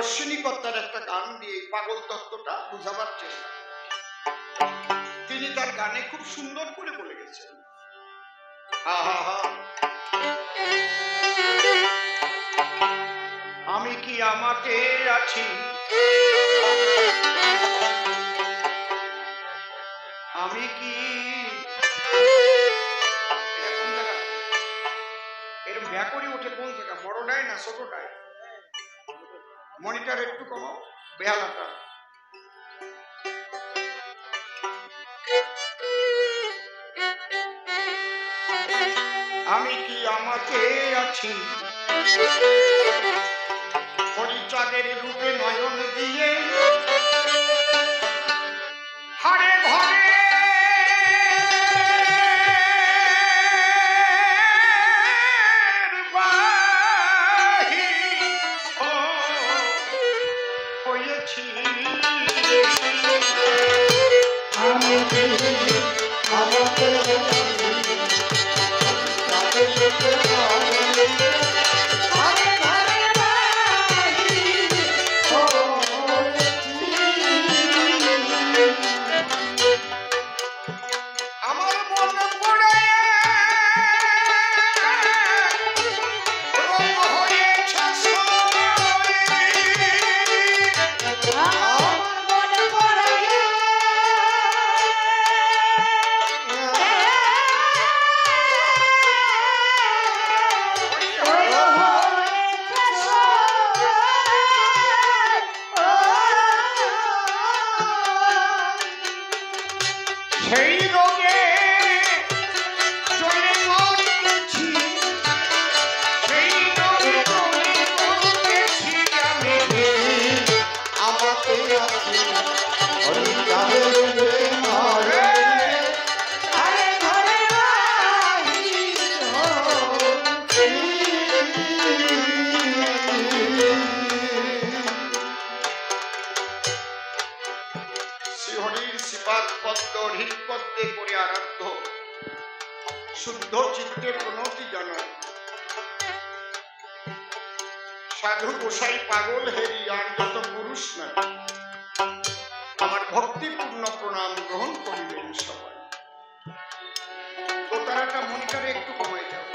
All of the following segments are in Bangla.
অশ্বিনী কর্তার একটা গান দিয়ে পাগল তত্ত্বটা বুঝাবার চেষ্টা। তিনি তার গানে খুব সুন্দর করে বলে গেছেন, আমি কি আমাতে আছি, আমি কি এরকম ভ্যা করে উঠে কোন জায়গা, বড়টাই না ছোটটাই? মনিটর একটু কমাও বেহালাটা। আমি কি আমাকে আছি, হরিচাঁদের রূপে নয়ন দিয়ে হারে ঘরে হয়েছি। আমি আমাকে শুদ্ধ চিত্তে প্রণতি জানায়, সাধু গোসাই পাগল হেরি আর যত পুরুষ না আমার ভক্তিপূর্ণ প্রণাম গ্রহণ করিবেন সবাই। দোতারাটা মনিটরে একটু কমাই দাও।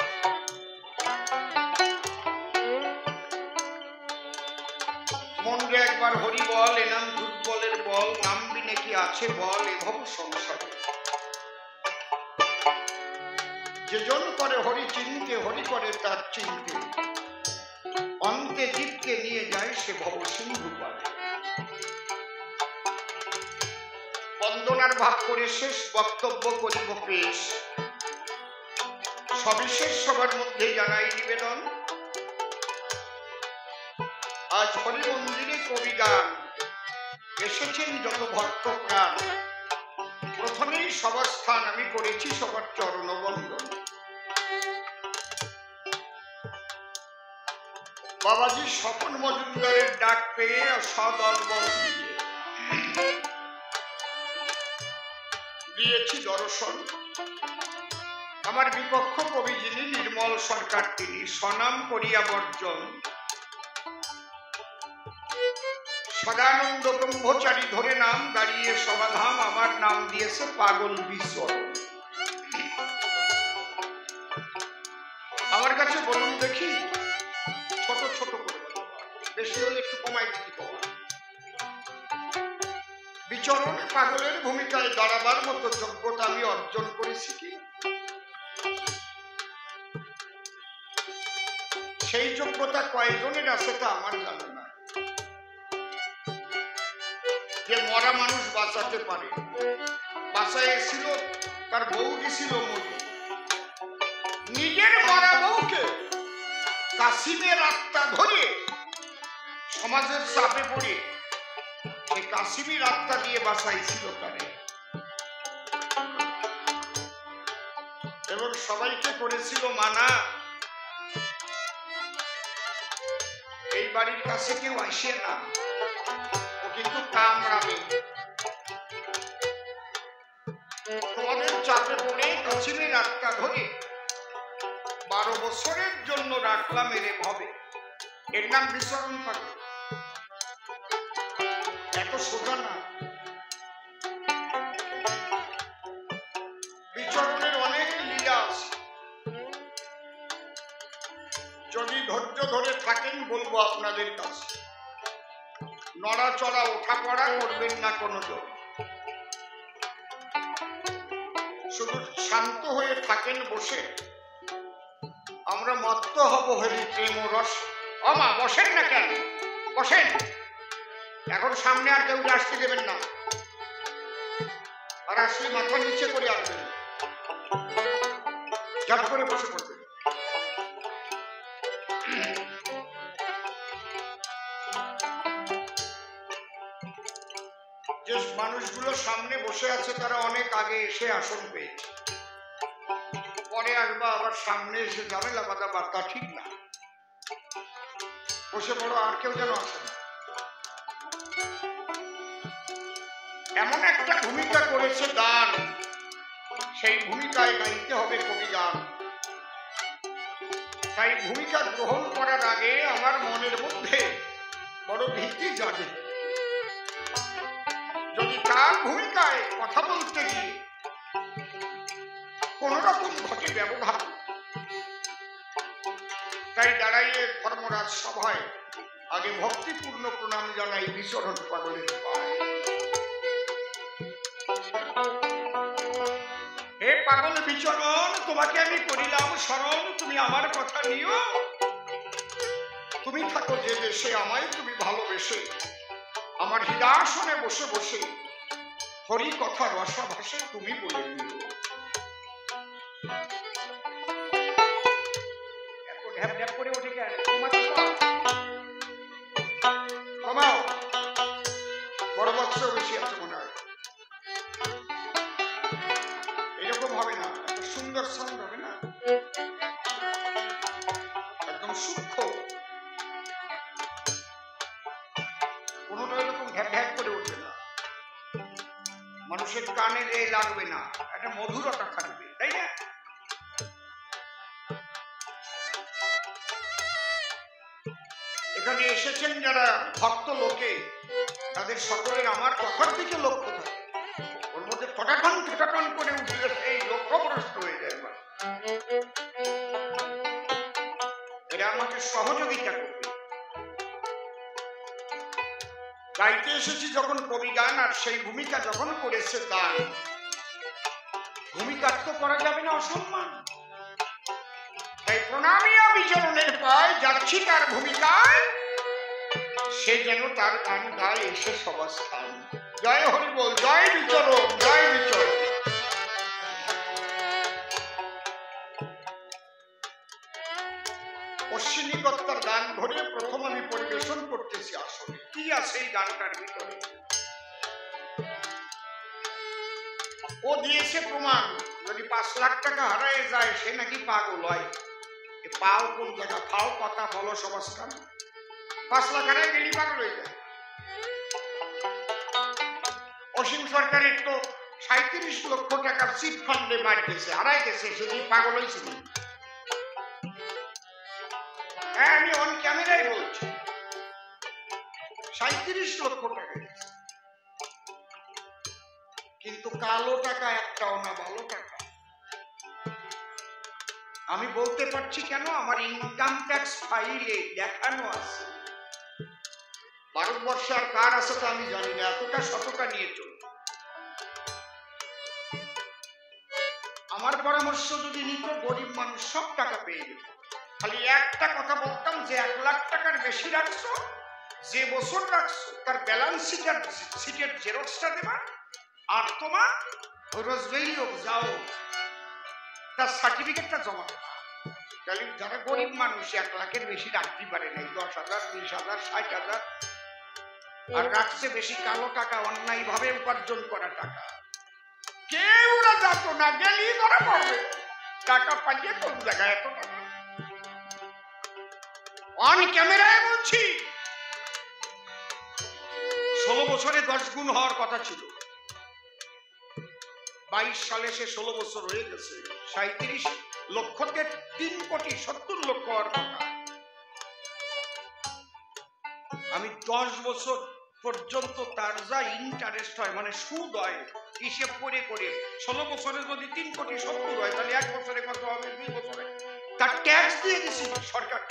মনরে একবার হরি বল, এ নাম দুর্বলের বল, নাম বিনে কি আছে বল এ ভব সংসারে। যেজন করে হরি চিনতে, হরি করে তার চিনতে, অন্তে জীবকে নিয়ে যায় সে ভব সিন্ধু পারে। বন্দনার ভাব করে শেষ বক্তব্য করিব পেশ, সবিশেষ সবার মধ্যে জানাই নিবেদন। আজ হরি মন্দিরে কবি গান এসেছেন যত ভক্ত প্রাণ, প্রথমেই সবার স্থান আমি করেছি সবার চরণ বন্দন। বাবাজি স্বপন মজুমদারের ডাক পেয়ে সদল বল দিয়েছি দর্শন। আমার বিপক্ষ কবি যিনি নির্মল সরকার, তিনি স্বনাম করিয়া বর্জন। সদানন্দ ব্রহ্মচারী ধরে নাম দাঁড়িয়ে সমাধান, আমার নাম দিয়েছে পাগল বিচরণ। আমার কাছে বলুন দেখি, ছোট ছোট করে, বেশি হলে একটু কমাই দিতে পারবো। বিচরণে পাগলের ভূমিকায় দাঁড়াবার মতো যোগ্যতা আমি অর্জন করেছি কি? সেই যোগ্যতা কয়েকজনের আছে তা আমার জানা না। যে মরা মানুষ বাঁচাতে পারে, বাঁচায় এসেছিল তার বউ গেছিল মরি, নিজের মরা বউকে কাশিমের আত্মা ধরে সমাজের চাপে পড়ে সে কাশিমের আত্মা দিয়ে বাঁচাইছিল তারে, এবং সবাইকে করেছিল মানা, এই বাড়ির কাছে কেউ আসে না, ও কিন্তু কামড়াবে। তোমাদের চাপে পড়ে কাশিমের আত্মা ধরে 12 বছরের জন্য রাখলাম এর ভাবে, এর নাম বিচরণ পাগল। এত সোজা না। বিচরণের অনেক লীলা আছে, যদি ধৈর্য ধরে থাকেন বলবো আপনাদের কাছে, নড়াচড়া ওঠা পড়া করবেন না কোনো জোর, শুধু শান্ত হয়ে থাকেন বসে, আমরা মত্ত হব হরি প্রেম রস। মা বসেন না কেন, বসেন, এখন সামনে আর কেউ আসতে দেবেন না, আর আসলে মাথা নিচে করে আসবেন, ঝট করে বসে পড়বেন। যে মানুষগুলো সামনে বসে আছে তারা অনেক আগে এসে আসন পেয়েছে, পরে আসবা আবার সামনে এসে ঝামেলা বাধা বার্তা ঠিক না, বসে পড়ো, আর কেউ যেন আসে না। এমন একটা ভূমিকা করেছে দান, সেই ভূমিকায় গাইতে হবে কবি গান। তাই ভূমিকা গ্রহণ করার আগে আমার মনের মধ্যে বড় ভীতি জাগে, যদি তার ভূমিকায় কথা বলতে গিয়ে কোন রকম ঘটে ব্যবধান। তাই দাঁড়াইয়ে ধর্মরাজ সভায় আগে ভক্তিপূর্ণ প্রণাম জানাই বিচরণ পাগলের পায়। হে পাগল বিচরণ, তোমাকে আমি করিলাম স্মরণ, তুমি আমার কথা নিও, তুমি থাকো যে দেশে আমায় তুমি ভালোবেসে, আমার হৃদয়াসনে বসে বসে হরি কথা রসা ভাসে তুমি বলে দিও। ঢ্যাপ ঢ্যাপ করে ওঠে কেন, কমাও, বড় বক্স বেশি আছে মনে হয়, এরকম হবে না, একটা সুন্দর সাউন্ড হবে না, একদম সূক্ষ্ম, কোনোটা এরকম ঢ্যাপ ঢ্যাপ করে উঠবে না, মানুষের কানে লাগবে না, একটা মধুরতা থাকবে, তাই না? এখানে এসেছেন যারা ভক্ত লোকে, তাদের সকলের আমার কথার দিকে লক্ষ্য থাকে, ওর মধ্যে ফটাটন ফটাটন করে উঠলে সেই লক্ষ্যভ্রষ্ট হয়ে যায়। এরা আমাকে সহযোগিতা করবে। গাইতে এসেছি যখন কবি গান, আর সেই ভূমিকা যখন করেছে দান, ভূমিকা তো করা যাবে না অসম্মান। তাই প্রণামিয়া বিচরণের পায় যাচ্ছি তার ভূমিকায়, সে যেন তার গান গায় এসে সবাস্থান। জয় হরি বল, জয় বিচরণ, জয় বিচরণ। অশ্বিনীকর্তার গান ধরে প্রথম আমি পরিবেশন করতেছি। আসলে কি আছে এই গানটার ভিতরে? ও দিয়েছে প্রমাণ, যদি 5 লাখ টাকা হারায় যায় সে নাকি পাগল হয়। পাও কোন জায়গা, পাও কথা বলো সবাস্থান, 5 লাখ হারায় গেলি পাগল হয়ে যায়। অসীম সরকারের তো 37 লক্ষ টাকার চিট ফান্ডে মার গেছে, হারাই গেছে, সে কি পাগল হয়েছিল? হ্যাঁ, আমি অন ক্যামেরায় বলছি, 37 লক্ষ টাকা গেছে, কিন্তু কালো টাকা একটাও না, ভালো টাকা। আমি বলতে পারছি কেন, আমার ইনকাম ট্যাক্স ফাইলে দেখানো আছে। ভারতবর্ষে আর কার আছে তো আমি জানি না, এতটা শতটা নিয়ে চল। আমার পরামর্শ যদি নিত, গরিব মানুষ সব টাকা পেয়ে যেত। খালি একটা কথা বলতাম, যে 1 লাখ টাকার বেশি রাখছো, যে বছর রাখছো তার ব্যালেন্স শিটের জেরক্সটা দেবা, আর তোমার রোজবেরি যাও তার সার্টিফিকেটটা জমা দেবা। তাহলে যারা গরিব মানুষ 1 লাখের বেশি রাখতে পারে নাই, 10,000, 20,000, 60,000, আর রাখছে বেশি কালো টাকা, অন্যায় ভাবে উপার্জন করা টাকা, কেউ না যাত না, গেলি ধরা পড়বে। টাকা পাইয়ে কোন জায়গায় এত টাকা? অন ক্যামেরায় বলছি, 16 বছরে 10 গুণ হওয়ার কথা ছিল। 22 সালে সে 16 বছর হয়ে গেছে। 37 লক্ষকে 3,70,00,000 হওয়ার কথা। আমি 10 বছর পর্যন্ত তার যা ইন্টারেস্ট হয়, মানে সুদ হয়, হিসেব করে করে 16 বছরে যদি 3 কোটি 70 হয়, তাহলে 1 বছরে কত হবে, 2 বছরে তার ট্যাক্স দিয়ে দিছি সরকার।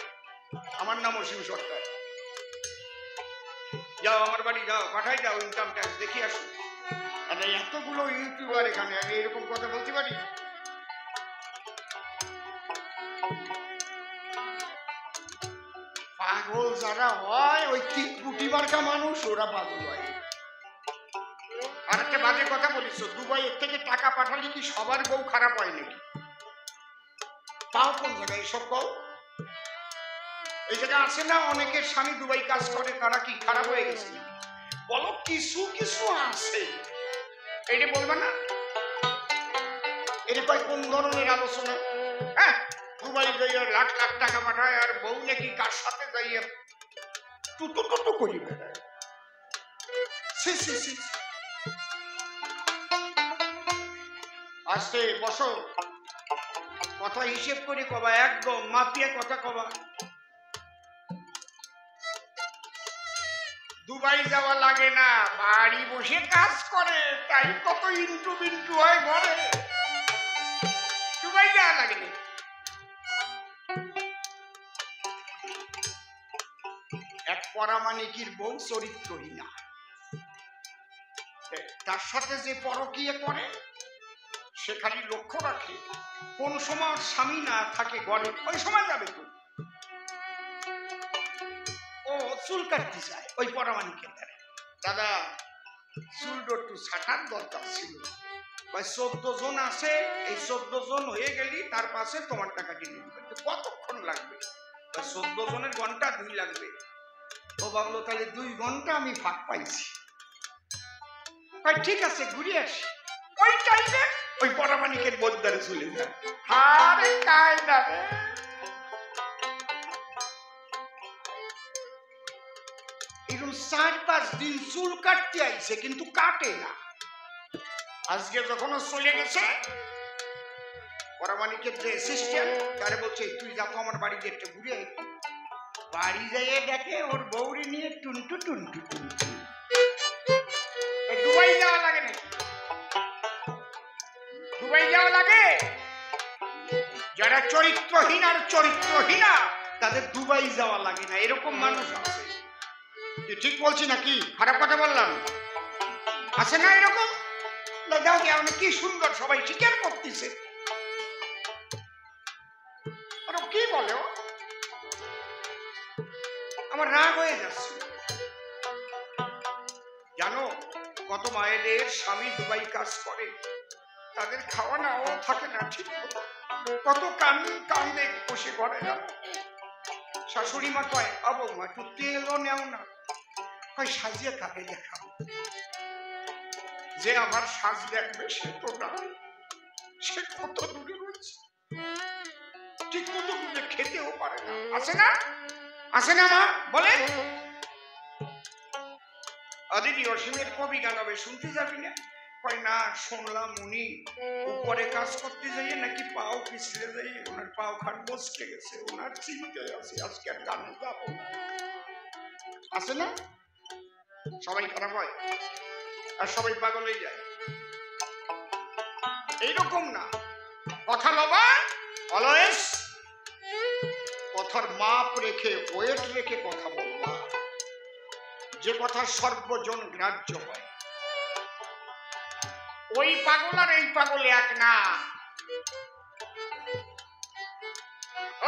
আমার নাম অসীম সরকার। যাও আমার বাড়ি যাও, পাঠাই যাও ইনকাম ট্যাক্স দেখি আসো। আর এতগুলো ইউটিউবার এখানে, আমি এরকম কথা বলতে পারি? পাগল যারা হয়, ওই 3 কোটি মার্কা মানুষ, ওরা পাগল হয়। আর একটা বাজে কথা বলিস, দুবাইয়ের থেকে টাকা পাঠালে কি সবার বউ খারাপ হয় নাকি? তাও কোন জায়গায় এসব কল? এই জায়গা আছে না অনেকের স্বামী দুবাই কাজ করে, তারা কি খারাপ হয়ে গেছে? বলো কিছু কিছু আছে, এটা বলবে না? এটা কোন ধরনের আলোচনা? হ্যাঁ, দুবাই যাইয়া লাখ লাখ টাকা পাঠায়, আর বউ নাকি কার সাথে যাইয়া টুটু টুটু করি বেড়ায়। আস্তে বসো, কথা হিসেব করে কবা, একদম মাপিয়া কথা কবা। দুবাই যাওয়া লাগে না, বাড়ি বসে কাজ করে, তাই কত ইন্টু বিন্টু হয় ঘরে। দুবাই যাওয়া লাগে না। এক পরামানিকির বউ চরিত্রহীনা, তার সাথে যে পরকীয়া করে সে খালি লক্ষ্য রাখে কোন সময় স্বামী না থাকে ঘরে, ওই সময় যাবে তো। ও চুল কাটতে যায় ওই পরামানিকের দ্বারা, দাদা চুলটা একটু ছাটার দরকার ছিল, 14 জন আছে, এই 14 জন হয়ে গেলি তার পাশে তোমার টাকা দিয়ে দিবে। কতক্ষণ লাগবে? 14 জনের ঘন্টা 2 লাগবে। ও ভাবলো তাহলে 2 ঘন্টা আমি ফাঁক পাইছি, ঠিক আছে ঘুরে আসি। ওই টাইমে ওই পরামানিকের বদ্দারে চলে যায়। আরে কায়দা রে, এরকম 4-5 দিন চুল কাটতে আইছে কিন্তু কাটে না। আজকে যখন চলে গেছে, পরামানিকের যে অ্যাসিস্ট্যান্ট তারে বলছে তুই যা তো আমার বাড়ি দিয়ে একটু ঘুরে আই। বাড়ি যাইয়ে দেখে ওর বউরি নিয়ে টুনটু টুনটু টুনটু। দুবাই যাওয়া লাগে নাকি? দুবাই যাওয়া লাগে? যারা চরিত্রহীন আর চরিত্রহীনা তাদের দুবাই যাওয়া লাগে না, এরকম মানুষ আছে। ঠিক বলছি নাকি খারাপ কথা বললাম? আছে না এরকম? যাও কি কি সুন্দর সবাই স্বীকার করতেছে। কি বলে আমার রাগ হয়ে যাচ্ছে। জানো কত মায়েদের স্বামী দুবাই কাজ করে, তাদের খাওয়া নাও থাকে না ঠিক মতো, কত কান্দে বসে ঘরে। শাশুড়ি মা কয় আবো মা একটু তেলও নেও না, কয় সাজিয়ে কাকে দেখাবো? যে আমার সাজ দেখবে সে তো না, সে কত দূরে রয়েছে, ঠিক মতো খেতেও পারে না। আছে না? আছে না মা বলে? দিদি অসীমের কবি গান হবে, শুনতে যাবি না? কয় না, শুনলাম উনি উপরে কাজ করতে যাইয়ে নাকি পাও পিছলে যাইয়ে ওনার পাও খান বসকে গেছে, ওনার চিন্তায় আছে, আজকে আর গানে যাবো না। আছে না? সবাই খারাপ হয় আর সবাই পাগল হয়ে যায়। এইরকম না, কথা লবা অলওয়েজ কথার মাপ রেখে ওয়েট রেখে কথা বলবা, যে কথা সর্বজন গ্রাহ্য হয়। ওই পাগল আর এই পাগল এক না।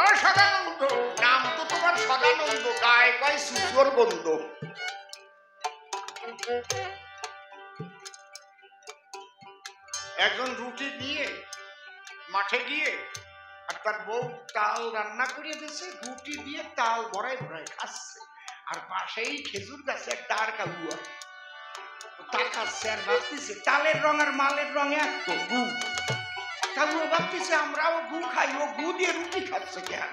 ও সদানন্দ, নাম তো তোমার সদানন্দ, গায়ে কয় সুচর বন্ধ। একজন রুটি দিয়ে মাঠে গিয়ে আর তার বউ তাল রান্না করে দিয়েছে, রুটি দিয়ে তাল ভরাই ভরাই খাচ্ছে, আর পাশেই খেজুর গাছে একটা আর কালুয়া তাকাচ্ছে আর ভাবতেছে তালের রং আর মালের রং এক তো, গু। কালুয়া ভাবতেছে আমরাও গু খাই, ও গু দিয়ে রুটি খাচ্ছে কেন?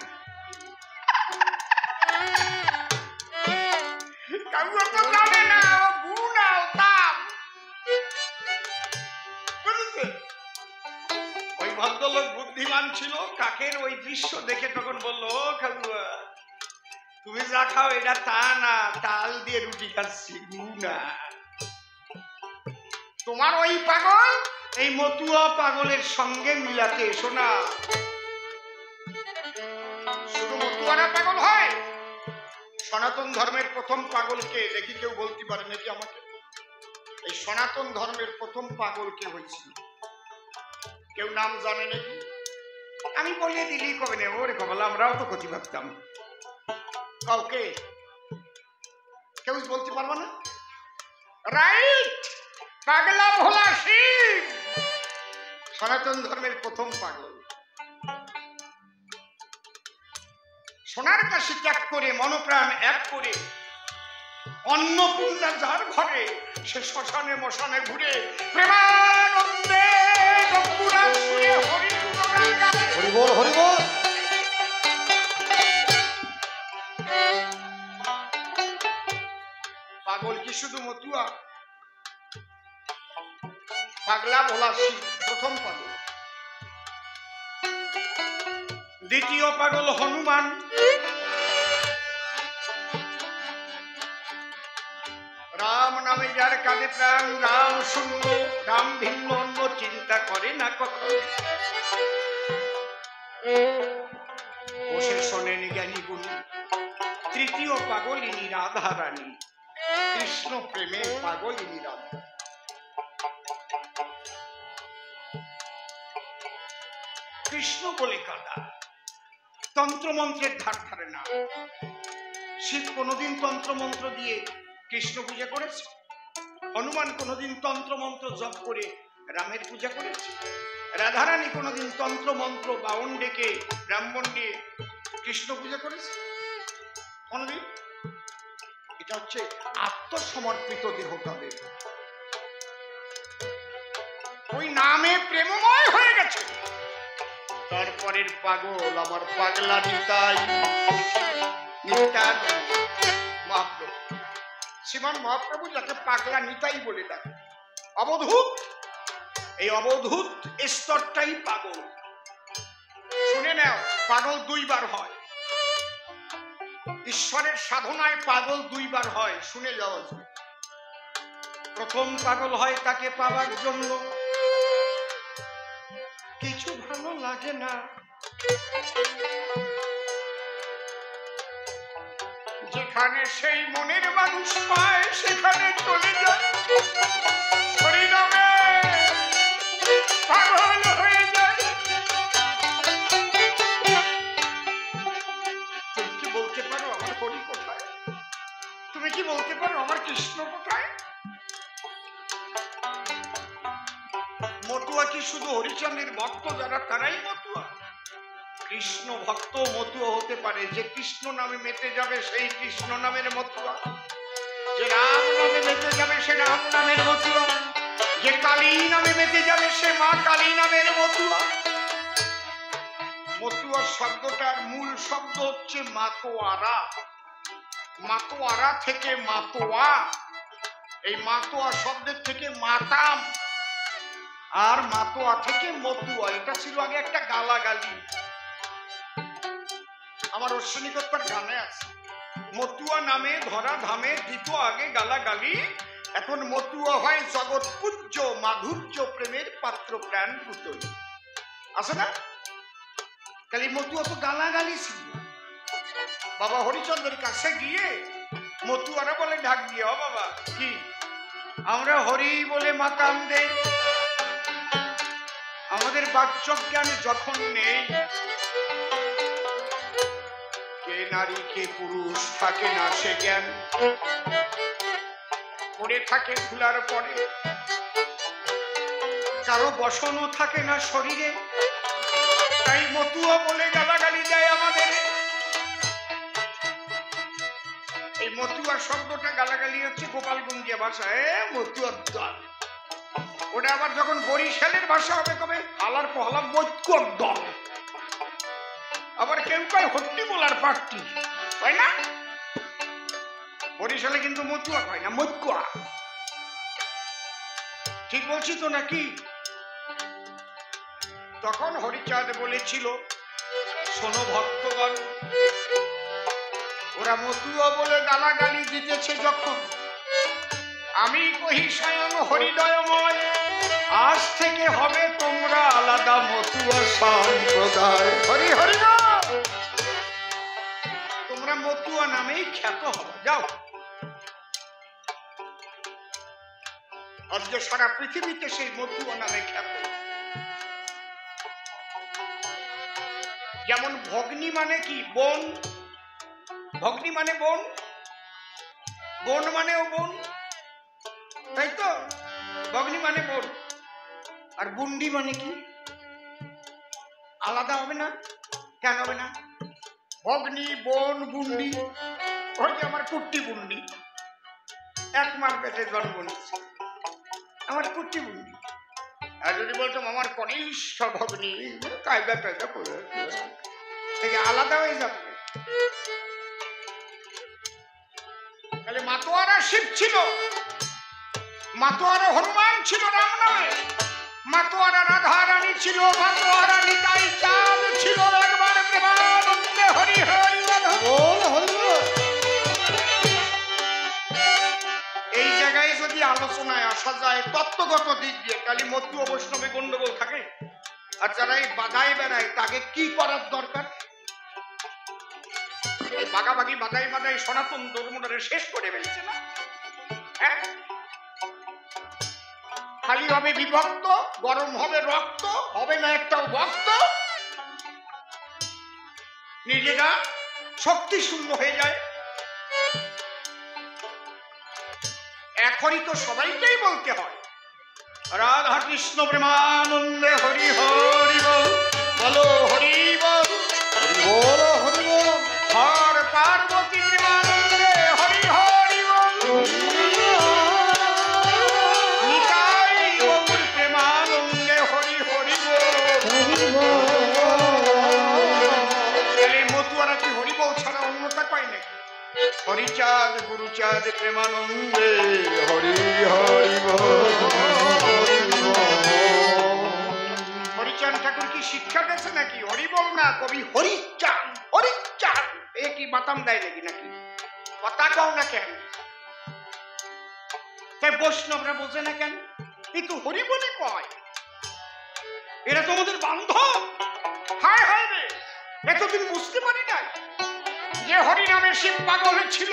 কালুয়া তো জানে না ও গু না তাল। ওই ভদ্রলোক বুদ্ধিমান ছিল, কাকের ওই দৃশ্য দেখে তখন বললো, ও কালুয়া তুমি যা খাও এটা তা না, তাল দিয়ে রুটি খাচ্ছি, না। তোমার ওই পাগল এই মতুয়া পাগলের সঙ্গে মিলাতে এসো না। শুধু মতুয়ারা পাগল হয়? সনাতন ধর্মের প্রথম পাগলকে দেখি কেউ বলতে পারে নাকি আমাকে? এই সনাতন ধর্মের প্রথম পাগল কে হয়েছিল? কেউ নাম জানে নাকি? আমি বলিয়ে দিলেই কবে নেব, ওরে কবল আমরাও তো ক্ষতি ভাবতাম। কাউকে কেউ বলতে পারবো না? রাইট, পাগলা ভোলা শিব সনাতন ধর্মের প্রথম পাগল। সোনার কাশি ত্যাগ করে মনপ্রাণ এক করে অন্নপূর্ণা যার ঘরে, সে শ্মশানে মশানে ঘুরে প্রেমানন্দে গম্ভীর সুরে হরি বল হরি বল। পাগল কি শুধু মতুয়া? পাগলা ভোলা শিব প্রথম পাগল। দ্বিতীয় পাগল হনুমান। রাম নামে যার কাঁদে প্রাণ, রাম শূন্য, রাম ভিন্ন অন্য চিন্তা করে না কখন। বসে শোনেন জ্ঞানী গুণী। তৃতীয় পাগল ইনি রাধা রানী, কৃষ্ণ প্রেমে পাগল ইনি রাধা। কৃষ্ণ বলে কাদা, তন্ত্রমন্ত্রের ধার ধারে না। শিব কোনদিন তন্ত্রমন্ত্র দিয়ে কৃষ্ণ পূজা করেছে? হনুমান কোনদিন তন্ত্রমন্ত্র জপ করে রামের পূজা করেছে? রাধারানী কোনদিন তন্ত্রমন্ত্র বাউন ডেকে ব্রাহ্মণ নিয়ে কৃষ্ণ পূজা করেছে? কোনদিন? এটা হচ্ছে আত্মসমর্পিত দেহ তাদের, ওই নামে প্রেমময় হয়ে গেছে। তারপরের পাগল আমার পাগলা নিতাই, নিত্যানন্দ মহাপ্রভু। শ্রীমান মহাপ্রভু যাকে পাগলা নিতাই বলে ডাকে, অবধূত। এই অবধূত স্তরটাই পাগল। শুনে নাও, পাগল দুইবার হয়। ঈশ্বরের সাধনায় পাগল দুইবার হয়, শুনে যাও। প্রথম পাগল হয় তাকে পাওয়ার জন্য কিছু ভালো লাগে না, যেখানে সেই মনের মানুষ পায় সেখানে চলে যায়, হরিনামে পাগল হয়ে যায়। তুমি কি বলতে পারো আমার হরি কোথায়? তুমি কি বলতে পারো আমার কৃষ্ণ কোথায়? মতুয়া কি শুধু হরিচন্দ্রের ভক্ত যারা তারাই মতুয়া? কৃষ্ণ ভক্ত মতুয়া হতে পারে। যে কৃষ্ণ নামে মেতে যাবে সেই কৃষ্ণ নামের মতুয়া, যে রাম নামে মেতে যাবে সে রাম নামের মতুয়া, যে কালী নামে মেতে যাবে সে মা কালী নামের মতুয়া। মতুয়া শব্দটার মূল শব্দ হচ্ছে মাতোয়ারা। মাতোয়ারা থেকে মাতোয়া, এই মাতোয়া শব্দের থেকে মাতাম, আর মাতোয়া থেকে মতুয়া। এটা ছিল আগে একটা গালাগালি। আমার অশ্বিনীকত্তার গানে আছে, মতুয়া নামে ধরা ধামে দিত আগে গালাগালি, এখন মতুয়া হয় জগৎ পূজ্য মাধুর্য প্রেমের পাত্র প্রাণ পুতল। আছে না? খালি মতুয়া তো গালাগালি ছিল। বাবা হরিচন্দ্রের কাছে গিয়ে মতুয়ারা বলে ডাক দিয়ে, ও বাবা কি আমরা হরি বলে মাতাম দেই, আমাদের বাহ্য জ্ঞান যখন নেই, কে নারী কে পুরুষ থাকে না সে জ্ঞান, পড়ে থাকে ভুলার পরে, কারো বসনও থাকে না শরীরে, তাই মতুয়া বলে গালাগালি দেয় আমাদের। এই মতুয়া শব্দটা গালাগালি হচ্ছে গোপালগঞ্জিয়া ভাষায় মতুয়ার দল। ওটা আবার যখন বরিশালের ভাষা হবে কবে হালার পহলা মতুয়ার দল। আবার কেউ কয় হট্টি বলার পার্টি, তাই না? বরিশালে কিন্তু মতুয়া কয় না, মতুয়া। ঠিক বলছি তো নাকি? তখন হরিচাঁদ বলেছিল, শোনো ভক্তগণ, ওরা মতুয়া বলে গালাগালি দিতেছে যখন, আমি কহি স্বয়ং হরিদয়ময়, আজ থেকে হবে তোমরা আলাদা মতুয়া সম্প্রদায়। হরি হরি না, তোমরা মতুয়া নামেই খ্যাত হবে, যাও। আজকে সারা পৃথিবীতে সেই মতুয়া নামে খ্যাত। যেমন ভগ্নী মানে কি? বোন। ভগ্নী মানে বোন, বোন মানেও বোন, তাই তো? ভগ্নী মানে বোন। আর বুন্ডি মানে কি? আলাদা হবে না? কেন হবে না? ভগ্নী, বোন, বুন্ডি। ওই যে আমার কুট্টি বুন্ডি, এক মাস পেটে জন্ম নিচ্ছে, আমার কুট্টি বুন্ডি। আর যদি বলতাম আমার কনিষ্ঠ ভগ্নী, কায়দা টায়দা করে থেকে আলাদা হয়ে যাবে। তাহলে মাতোয়ারা শিব ছিল, মাতোয়ারা হনুমান ছিল রাম নামে, মাতোয়ারা রাধা রানী ছিল, মাতোয়ারা নিতাই চাঁদ ছিল। একবার প্রেমানন্দে হরি হরি বল হরি বল। এই জায়গায় যদি আলোচনায় আসা যায় তত্ত্বগত দিক দিয়ে, তাহলে মতুয়া বৈষ্ণবে গন্ডগোল থাকে। আর যারা এই বাধায় বেড়ায় তাকে কি করার দরকার? এই বাগাবাগি বাধাই বাধাই সনাতন ধর্মটারে শেষ করে ফেলছে না? হ্যাঁ, খালি হবে বিভক্ত, গরম হবে রক্ত, হবে না একটাও ভক্ত, নিজেরা শক্তি শূন্য হয়ে যায়। এখনই তো সবাইকেই বলতে হয় রাধা কৃষ্ণ প্রেমানন্দে হরি হরি বল, বলো হরি বল, বল হরি বল। হর পার্বতী প্রেমানন্দে হরি হরি বল, নিতাই গৌর প্রেমানন্দে হরি হরি বল। তাহলে মতুয়ারা কি হরি বল ছাড়া অন্যটা পায় নাকি? হরিচাঁদ গুরুচাঁদ প্রেমানন্দে হরি হরি বল। হরিচাঁদ ঠাকুর কি শিক্ষা দিয়েছে নাকি? হরি বল না, কবি হরিচাঁদ, হরিচাঁদ। এ কি বাতাম দেয় নাকি? নাকি কথা কও না কেন? তাই বৈষ্ণবরা বোঝে না কেন? কিন্তু হরি বলে কয়, এরা তোমাদের বান্ধব। হায় হায় রে, এতদিন বুঝতে পারি নাই যে হরি নামে শিব পাগল ছিল।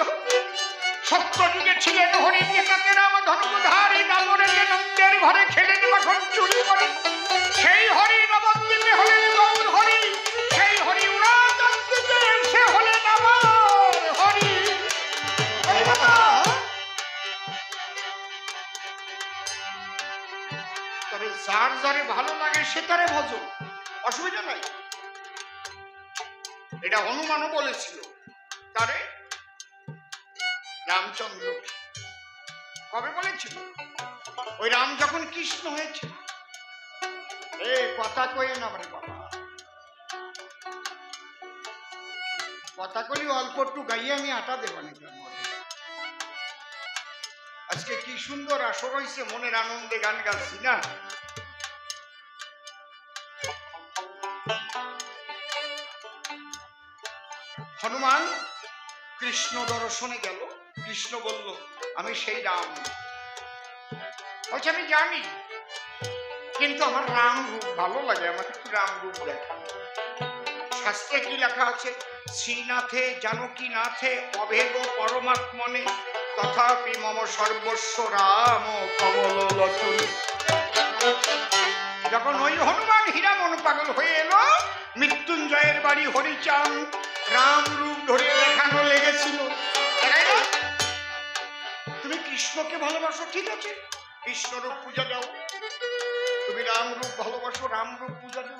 সত্য যুগে ছিলেন হরি নেতাতে রাম ধর্মধারী, দামরে নন্দের ঘরে খেলেন মাখন চুরি করে। সেই হরি নবদ্বীপে হলেন গৌর হরি, সেই হরি উড়াদণ্ডে সে হলেন আমার হরি। তবে যার যারে ভালো লাগে সে তারে ভজন, অসুবিধা নাই। এটা হনুমানও বলেছিল, তারে রামচন্দ্র কবে বলেছিল? ওই রাম যখন কৃষ্ণ হয়েছে। এ কথা কই না রে বাবা, কথা কলি অল্প একটু গাইয়ে আমি আটা দেব নাকি? আজকে কি সুন্দর আসর হয়েছে, মনের আনন্দে গান গাচ্ছি না? হনুমান কৃষ্ণ দর্শনে গেল। কৃষ্ণ বলল আমি সেই রাম। বলছে আমি জানি, কিন্তু আমার রাম রূপ ভালো লাগে, আমাকে একটু রাম রূপ দেখা। শাস্ত্রে কি লেখা আছে? শ্রীনাথে জানকী নাথে অভেদ পরমাত্মনে তথাপি মম সর্বস্ব রাম কমল লোচন। যখন ওই হনুমান হীরামন পাগল হয়ে এলো, মৃত্যুঞ্জয়ের বাড়ি হরিচাঁদ রাম রূপ ধরে দেখানো লেগেছিল। তুমি কৃষ্ণকে ভালোবাসো, ঠিক আছে, কৃষ্ণ রূপ পূজা দাও। তুমি রাম রূপ ভালোবাসো, রাম রূপ পূজা দাও।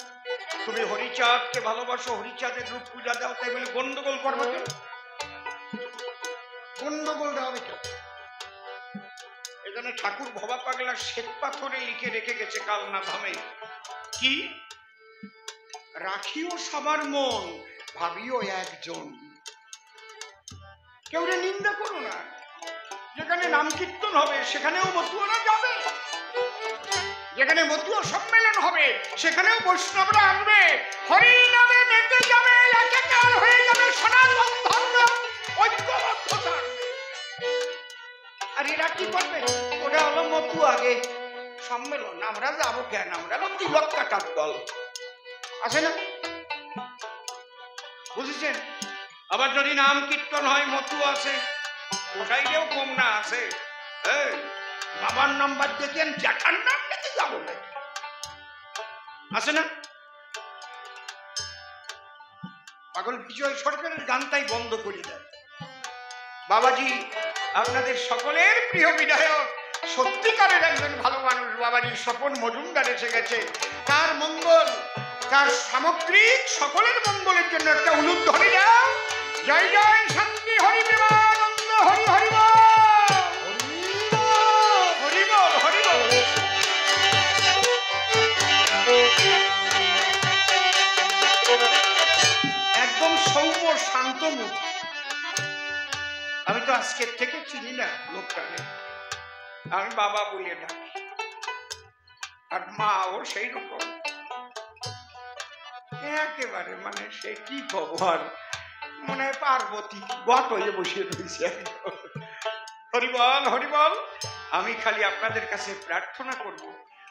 তুমি হরিচাঁদকে ভালোবাসো, হরিচাঁদের রূপ পূজা দাও। তাই বলে গন্ডগোল করবে কেন? গন্ডগোলটা হবে কেন? এখানে ঠাকুর ভবা পাগলা শ্বেত পাথরে লিখে রেখে গেছে কালনা ধামে, কি রাখিও সবার মন, ভাবিও একজন। কেউ নিন্দা করো না। যেখানে নাম কীর্তন হবে সেখানেও মতুয়ারা যাবে, যেখানে মতুয়া সম্মেলন হবে সেখানেও বৈষ্ণবরা আসবে। হরি নামে মেতে যাবে, একাকার হয়ে যাবে সনাতন ধর্ম। আগে সম্মেলন, আমরা যাবো কেন? আমরা হলো তিলক কাটার দল, আছে না? বুঝেছেন? আবার যদি নাম কীর্তন হয়, মতু আছে, ওটাইও কম না আছে। বাবার নাম্বার দেখেন, জ্যাঠার নাম দেখে যাবো না, আছে না? পাগল বিজয় সরকারের গানটাই বন্ধ করে দেয়। বাবাজি আপনাদের সকলের প্রিয় বিধায়ক, সত্যিকারের একজন ভালো মানুষ বাবাজি স্বপন মজুমদার এসে গেছে। তার মঙ্গল, তার সামগ্রিক সকলের মঙ্গলের জন্য একটা উলুধ্বনি দাও। জয় জয় শান্তি হরি প্রেমানন্দ হরি হরি বল, হরি বল, হরি বল। একদম সৌম্য শান্ত মুখ। আমি তো আজকের থেকে চিনি না লোকটাকে, আমি বাবা বলে ডাকি, আর মাও সেই রকম একেবারে, মানে সে কি খবর, মনে হয় পার্বতী গত হয়ে বসে রয়েছে। হরিবল হরিবল। আমি খালি আপনাদের কাছে প্রার্থনা করব,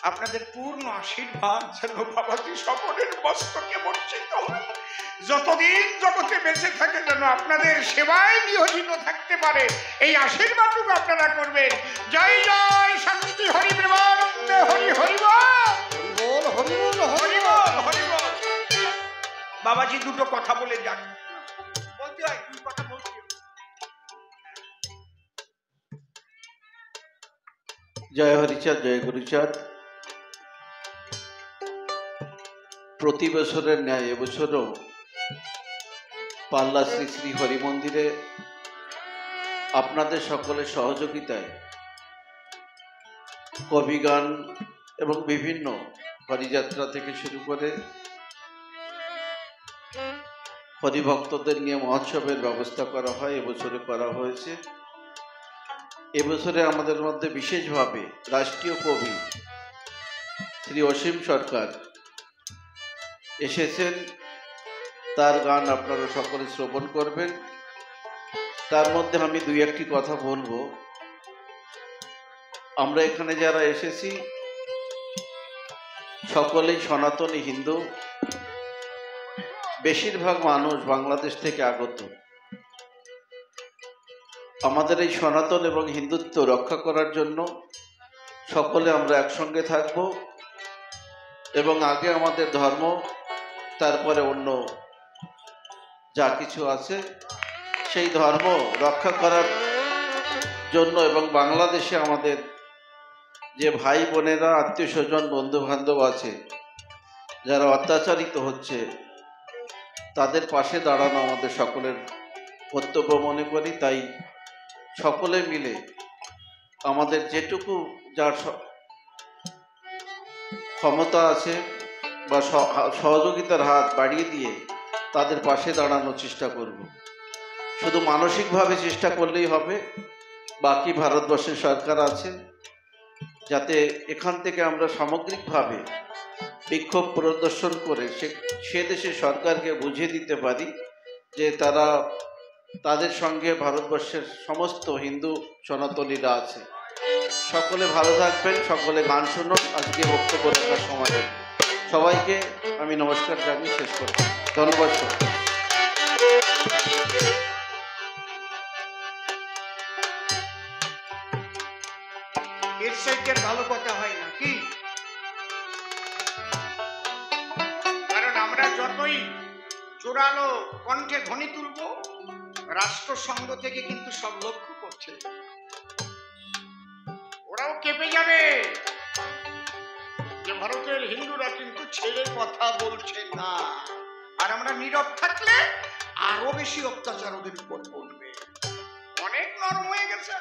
আপনাদের পূর্ণ আশীর্বাদ যেন বাবাজি স্বপনের মস্তকে বর্ষিত হয়। যতদিন জগতে বেঁচে থাকে যেন আপনাদের সেবায় নিয়োজিত থাকতে পারে, এই আশীর্বাদটুকু আপনারা করবেন। জয় জয় শান্তি হরি প্রেমানন্দ হরি হরিবল, হরিবল, হরিবল, হরিবল। বাবাজি দুটো কথা বলে যান, বলতে হয়, দুই কথা বলতে। জয় হরিচাঁদ, জয় গুরুচাঁদ। প্রতি বছরের ন্যায় এবছরও পাল্লা শ্রী শ্রী হরি মন্দিরে আপনাদের সকলের সহযোগিতায় কবিগান এবং বিভিন্ন হরিযাত্রা থেকে শুরু করে হরিভক্তদের নিয়ে মহোৎসবের ব্যবস্থা করা হয়, এবছরে করা হয়েছে। এবছরে আমাদের মধ্যে বিশেষভাবে রাষ্ট্রীয় কবি শ্রী অসীম সরকার এসেছেন, তার গান আপনারা সকলে শ্রবণ করবেন। তার মধ্যে আমি দুই একটি কথা বলবো। আমরা এখানে যারা এসেছি সকলেই সনাতনী হিন্দু, বেশিরভাগ মানুষ বাংলাদেশ থেকে আগত। আমাদের এই সনাতন এবং হিন্দুত্ব রক্ষা করার জন্য সকলে আমরা একসঙ্গে থাকব এবং আগে আমাদের ধর্ম, তারপরে অন্য যা কিছু আছে সেই ধর্ম রক্ষা করার জন্য এবং বাংলাদেশে আমাদের যে ভাই বোনেরা, আত্মীয় স্বজন, বন্ধু বান্ধব আছে যারা অত্যাচারিত হচ্ছে, তাদের পাশে দাঁড়ানো আমাদের সকলের কর্তব্য মনে করি। তাই সকলে মিলে আমাদের যেটুকু যার ক্ষমতা আছে বা সহযোগিতার হাত বাড়িয়ে দিয়ে তাদের পাশে দাঁড়ানোর চেষ্টা করব। শুধু মানসিকভাবে চেষ্টা করলেই হবে, বাকি ভারতবর্ষের সরকার আছে, যাতে এখান থেকে আমরা সামগ্রিকভাবে বিক্ষোভ প্রদর্শন করে সে দেশের সরকারকে বুঝিয়ে দিতে পারি যে তাদের সঙ্গে ভারতবর্ষের সমস্ত হিন্দু সনাতনীরা আছে। সকলে ভালো থাকবেন, সকলে গান শুনুন। আজকে বক্তব্য রাখার সময় সবাইকে আমি নমস্কার জানিয়ে শেষ করব। ধন্যবাদ। এর সাইডে ভালো কথা হয় না কি? কারণ আমরা যতই জোরালো কণ্ঠে ধ্বনি তুলব, রাষ্ট্রসংঘ থেকে কিন্তু সব লক্ষ্য করছে, ওরাও কেঁপে যাবে যে ভারতের হিন্দুরা কিন্তু ছেড়ে কথা বলছে না। আর আমরা নীরব থাকলে আরো বেশি অত্যাচার ওদের উপর পড়বে। অনেক নরম হয়ে গেছে।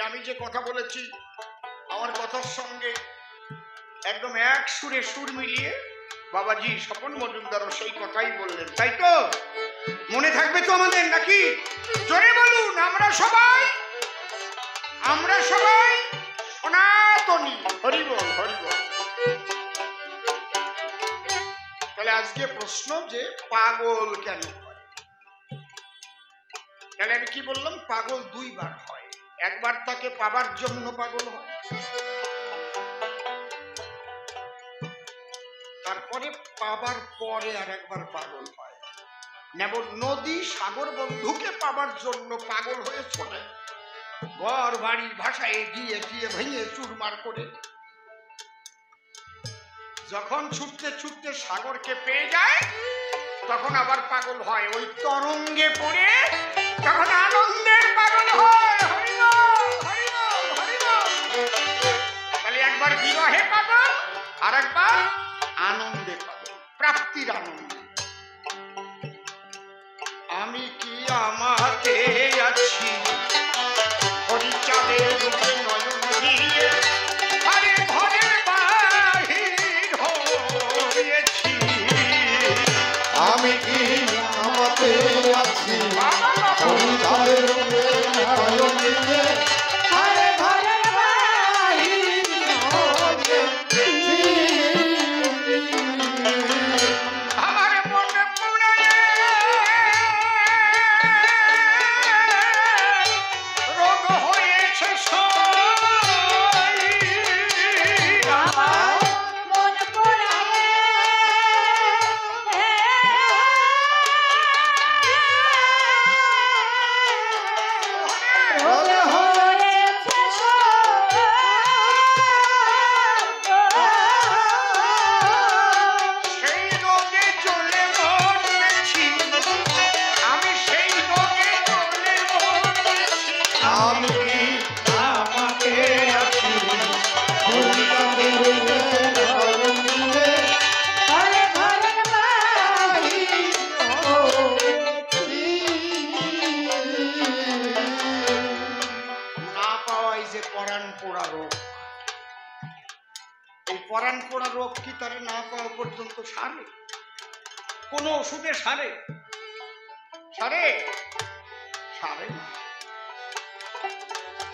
আমি যে কথা বলেছি, আমার কথার সঙ্গে একদম এক সুরে সুর মিলিয়ে বাবাজি স্বপন মজুমদারও সেই কথাই বললেন, তাই তো? মনে থাকবে তো আমাদের নাকি? জোরে বলুন, আমরা সবাই সনাতনী। হরিবল, হরিবল। আজকে প্রশ্ন যে পাগল কেন হয়? তাহলে আমি কি বললাম? পাগল দুইবার হয়। একবার তাকে পাবার জন্য পাগল হয়, তারপরে পাবার পরে আর একবার পাগল হয়। নদী সাগর বন্ধুকে পাবার জন্য পাগল হয়ে চলে, ঘর বাড়ির ভাষায় দিয়ে দিয়ে ভেঙে চুরমার করে। যখন ছুটতে ছুটতে সাগরকে পেয়ে যায় তখন আবার পাগল হয়, ওই তরঙ্গে পড়ে তখন আনন্দের পাগল হয়। হরি বল, হরি বল, হরি বল। তাহলে একবার বিরহে পাগল, আর একবার আনন্দে পাগল, প্রাপ্তির আনন্দে। আমি কি আমাকে আছি হরিচাঁদের রূপে নয়ন দিয়ে, আরে ঘরের বাহির হয়েছি। আমি কি আমাকে আছি হরিচাঁদের রূপে নয়ন দিয়ে, আরে ঘরের বাহির হয়েছি। আমার মনে পড়ে রোগ হয়েছে আমার মন পড়ে রোগ হয়েছে সেই রোগে চলে মরেছি, আমি সেই রোগে চলে মরেছি। আমি কি আমাকে আছি হরিচাঁদের রূপে নয়ন দিয়ে, আরে ঘরের বাহির হয়েছি। না পাওয়াই যে পরাণ পোড়া রোগ। এই পরাণ পোড়া রোগ কি তারা না পাওয়া পর্যন্ত সারে? কোন ওষুধে সারে? সারে? সারে না।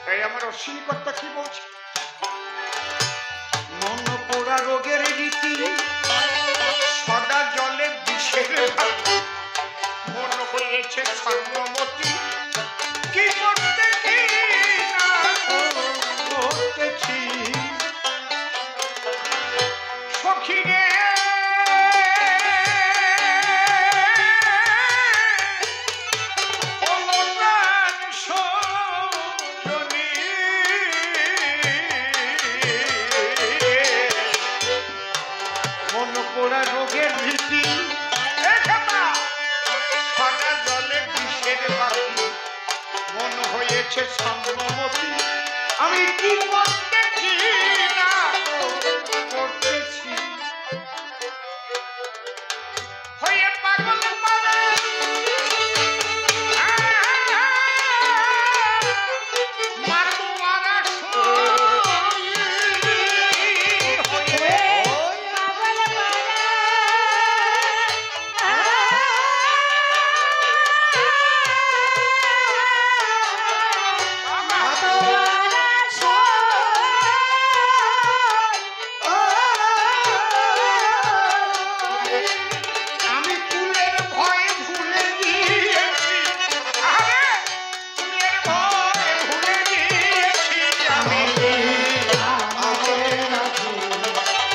তাই আমার অশ্বিনী কর্তা কি বলছে? মন পোড়া রোগের রীতি সদা জলে বিষের ভাতি, মন হয়েছে স্বর্ণমতি, কি করতে কি না করতেছি। সখী রে অনুরাগ সজনী, মন পোড়া রোগের ভীতি সদা জলে বিষের বাতি, মন হয়েছে স্বর্ণমতি, আমি কি করতে কি না করতেছি। হয়ে পাগল পাগল মাতোয়ারা সই হয়ে পাগল আমি কুলের ভয়ে ভুলে গিয়েছি, আরে কুলের ভয়ে ভুলে গিয়েছি। আমি আমাকে আছি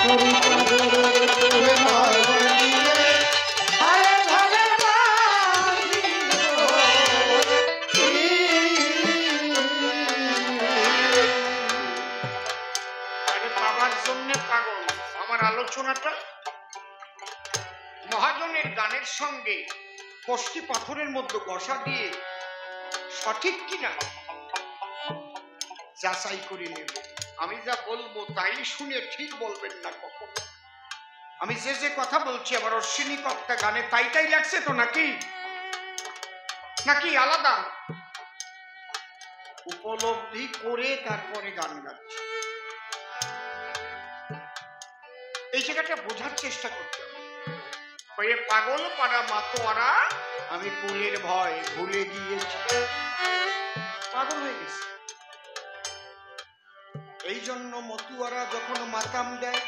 হরিচাঁদের রূপে নয়ন দিয়ে, আরে ঘরের বাহির হয়েছি। আরে বাবার জন্য পাগল। আমার আলোচনাটা মহাজনের গানের সঙ্গে কষ্টি পাথরের মধ্যে বসা দিয়ে সঠিক কিনা যাচাই করে নেবে। আমি যা বলবো তাই শুনে ঠিক বলবেন না কখনো। আমি যে যে কথা বলছি আমার অশ্বিনী কর্তা গানে তাই তাই লাগছে তো, নাকি নাকি আলাদা উপলব্ধি করে তারপরে গান গাচ্ছি? এই জায়গাটা বোঝার চেষ্টা করতে হবে। হয়ে পাগল পাড়া মাতোয়ারা আমি কুলের ভয় ভুলে গিয়েছি, পাগল হয়ে গেছে। এই জন্য মতুয়ারা যখন মাতাম দেয়,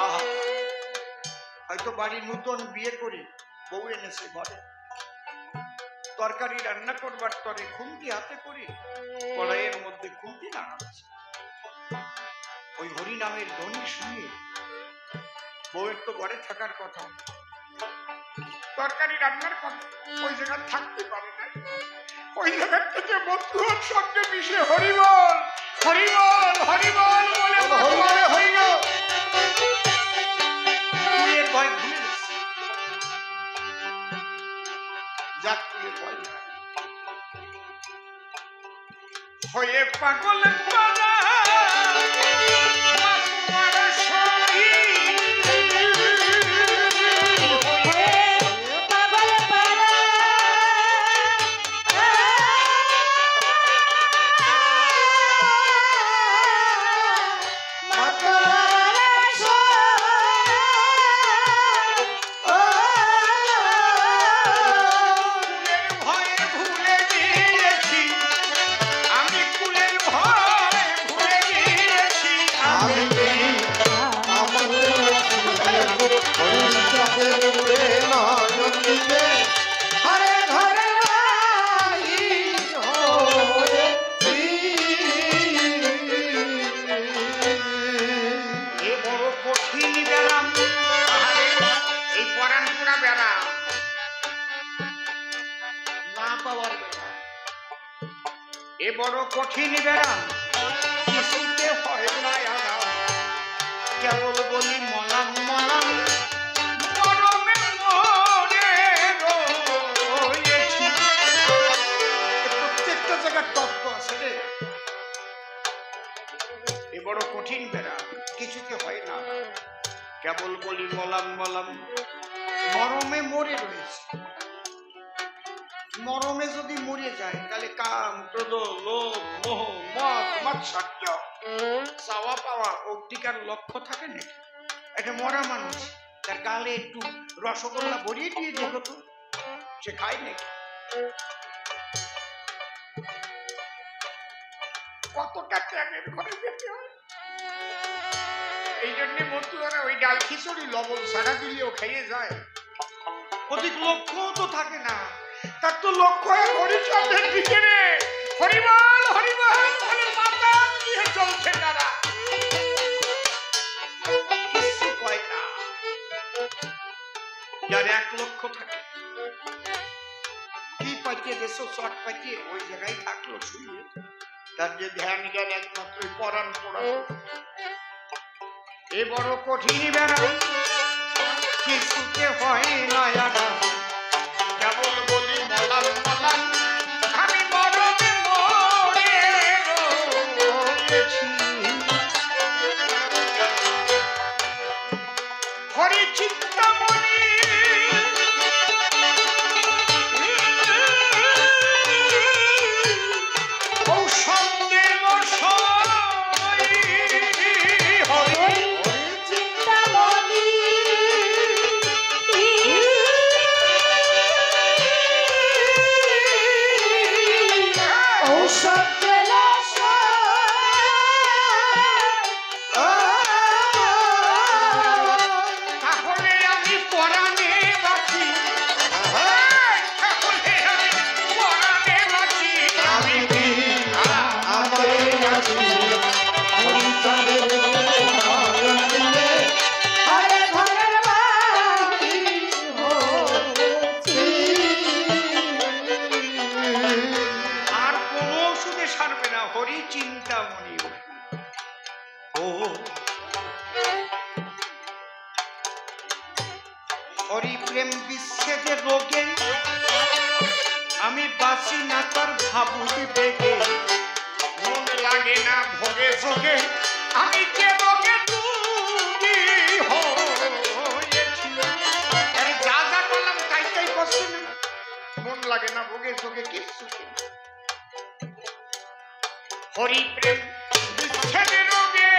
আহা হয়তো বাড়ি নতুন বিয়ে করে বউ এনেছে ঘরে, তরকারি রান্না করবার তরে খুন্তি হাতে করে কড়াইয়ের মধ্যে খুন্তি নাড়াচ্ছে। ওই হরি নামের ধ্বনি শুনে বউয়ের তো ঘরে থাকার কথা, তরকারি রান্নার কথা, ওই জায়গায় থাকতে পারে না। ওই জায়গার থেকে মধুর সঙ্গে মিশে হরিবল হরিবল হরিবল বলে মধুরে হইল। কুলের ভয় ভুলে গেছে, যাক কুলের ভয় নাই। হয়ে পাগল পালা মাতোয়ারা শরীর, পাগল পারা মাতোয়ারা কুলের ভয়ে ভুলে গিয়েছি আমি, কুলের ভয়ে ভুলে গিয়েছি আমি। হরে ঘরে বাহির হয়েছি। এ বড় কঠিন ব্যারাম, আহারে, এই পরাণ পোড়া ব্যারাম, না পাওয়ার ব্যারাম। এ বড় কঠিন ব্যারাম, কিছুতে হয় না আরাম। কেবল বলি মলাম মলাম, গরমে মরে রয়েছি। এ প্রত্যেকটা জায়গার তত্ত্ব আছে রে। এ বড় কঠিন ব্যারাম, কিছুতে হয় না আরাম। কেবল বলি মলাম মলাম, মরমে মরে রয়েছে। মরমে যদি মরে যায় তাহলে কাম, ক্রোধ, লোভ, মোহ, মদ, মাৎসর্য, চাওয়া পাওয়া অধিকার লক্ষ্য থাকে নাকি? একটা মরা মানুষ তার গালে একটু রসগোল্লা ভরিয়ে দিয়ে দেখো তো, সে খায় নাকি? কতটা ত্যাগের ঘরে যেতে হয়। এই জন্য মতুয়ারা ওই ডাল খিচুড়ি লবণ ছাড়া দিলেও খেয়ে যায়, অধিক লক্ষ্য তো থাকে না। তার তো লক্ষ্য হরিচন্দ্রের দিকে রে, হরিবল হরিবল বলে মাথা দিয়ে চলছে তারা, কিছু কয় না। যার এক লক্ষ্য থাকে, কি পাইতে দেশো চট পাইতে ওই জায়গায় থাকলো শুয়ে, তার যে ধ্যান জ্ঞান একমাত্র পরাণ পোড়া। এ বড় কঠিন ব্যারাম, কিছুতে হয় না আরাম। কেবল বলি মলাম মলাম, আমি মরমে মরে রয়েছি। হরি চিন্তামণি ঔষধের মশাই, হরি চিন্তামণি ঔষধ পেল তাহলে আমি পরাণে বাঁচি, তাহলে আমি পরাণে বাঁচি। আমি হরে ঘরের বাহির হয়েছি। আর কোন ওষুধে সারবে না, হরি চিন্তামণি। ও হরি প্রেম বিচ্ছেদের রোগে আমি বাঁচি না তার ভাবুতি বেগে, মন লাগে না ভোগে ভোগে আমি যে রোগে ডুবি হয়েছি। আরে যা যা করলাম তাই তাই করছি না, মন লাগে না ভোগে ভোগে কিছু। হরি প্রেম বিচ্ছেদের রোগে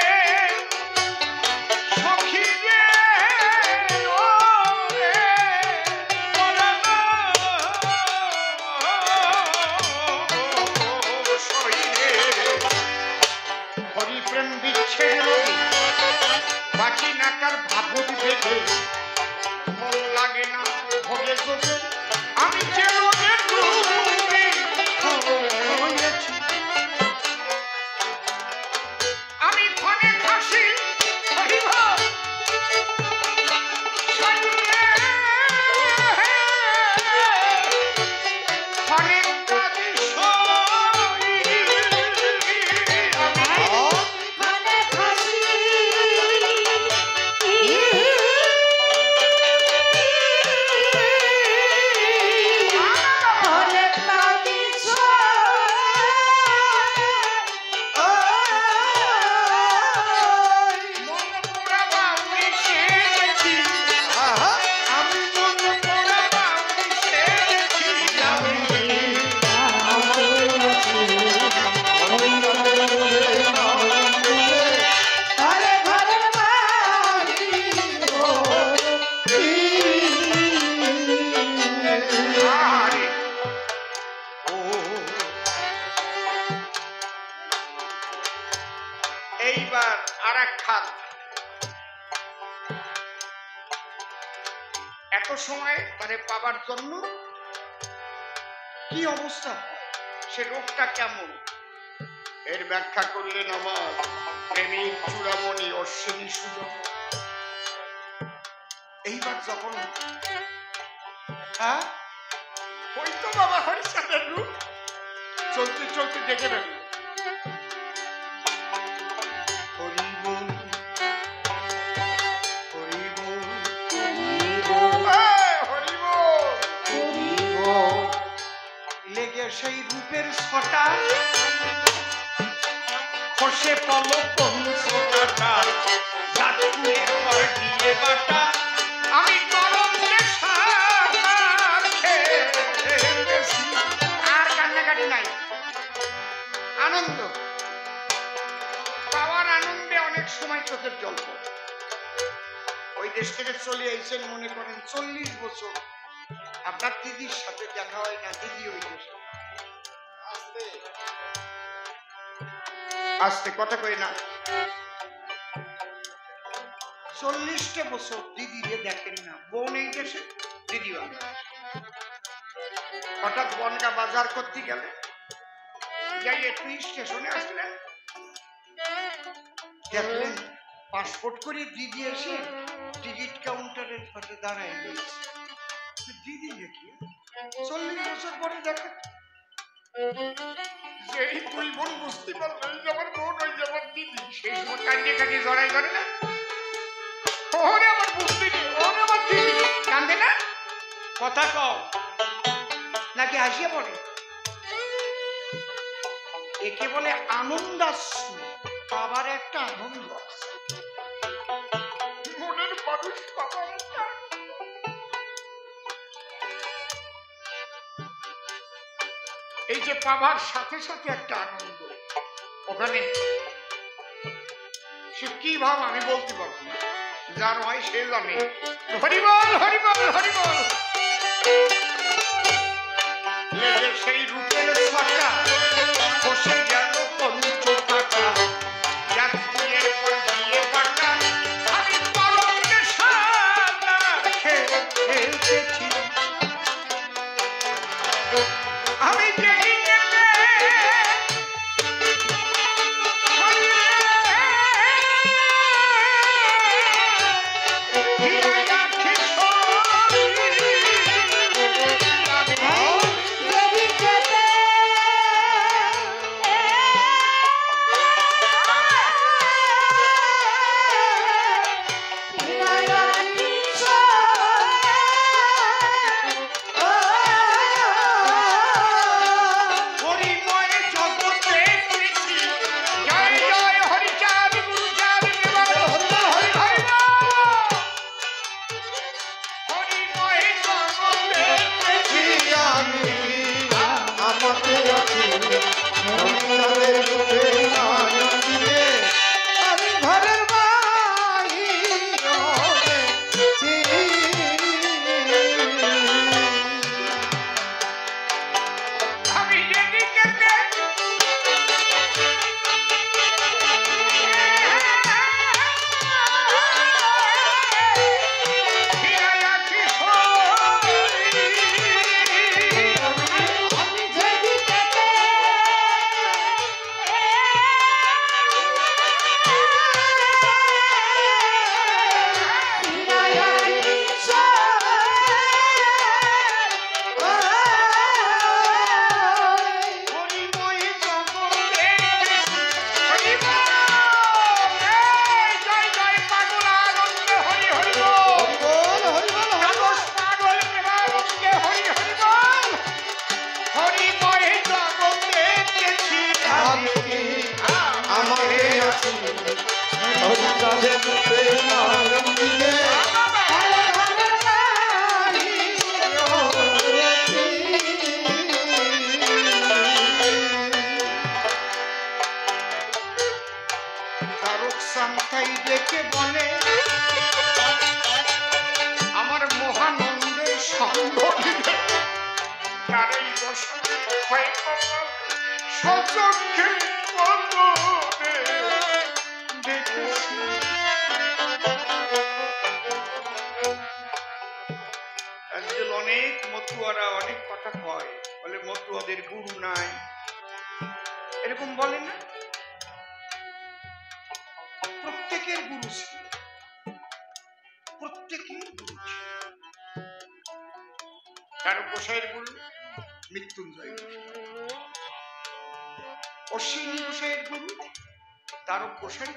সখী রে, ও রে, পরানো শরীরে। হরি প্রেম বিচ্ছেদের রোগে বাঁচি না তার ভাবুতি বেগে, এবার আর এক খাত। এত সময় তারে পাবার জন্য কি অবস্থা, সে রোগটা কেমন, এর ব্যাখ্যা করলেন আমার প্রেমিক চূড়ামণি অশ্বিনী সুযোগ। এইবার যখন ওই তো বাবা হরিচাঁদের রূপ চলতে চলতে দেখে নেন, লেগে সেই রূপের ছটা খসে পলকন ছোটাটা জাদুয়ের পর দিয়ে বাটা আমি তরঙ্গে সার খেয়েছি। আর কান্নাকাটি নাই, আনন্দ পাওয়ার আনন্দে অনেক সময় চোখের জল পড়ে। ওই দেশ থেকে চলে আইছেন মনে করেন 40 বছর, আপনার দিদির সাথে দেখা হয় না, দিদি ওই দেশে। আস্তে কথা কই না, 40টা বছর দিদিরে দেখেন না, বোন এই দেশে দিদি বাংলাদেশে। হঠাৎ বনগা বাজার করতে গেলে যাই একটু স্টেশনে আসলেন, দেখলেন পাসপোর্ট করে দিদি এসে টিকিট কাউন্টারের পাশে দাঁড়ায় রয়েছে। দিদি দেখি 40 বছর পরে দেখে, সেই দুই বোন বুঝতে পারলো এই আমার বোন ওই আমার দিদি। সেই সময় কান্দিয়ে কাটিয়ে জড়াই করে না, ওরে আমার বুঝতে নেই, ওরে আমার দিদি কান্দে না, কথা কও নাকি হাসিয়ে পড়ে। একে বলে আনন্দাশ্রু, বাবার একটা আনন্দ আছে, মনের মানুষ বাবার একটা। এই যে পাবার সাথে সাথে একটা আনন্দ, ওখানে সে কি ভাব আমি বলতে পারবো না, যার হয় সে জানে। হরিবল হরিবল হরিবল, সেই রূপের ছটা বসে গেল পঞ্চটাকা জাতির পর দিয়ে বাটা আমি তরঙ্গে সাদা খেলতেছি। আমি সচক্ষে আমাদের গুরু নাই, এরকম বলে না? প্রত্যেকের গুরু ছিল, প্রত্যেকের গুরু ছিল। তারক গোসাইয়ের গুরু মৃত্যুঞ্জয় গোসাই, অশ্বিনী গোসাইয়ের গুরু তারক গোসাই,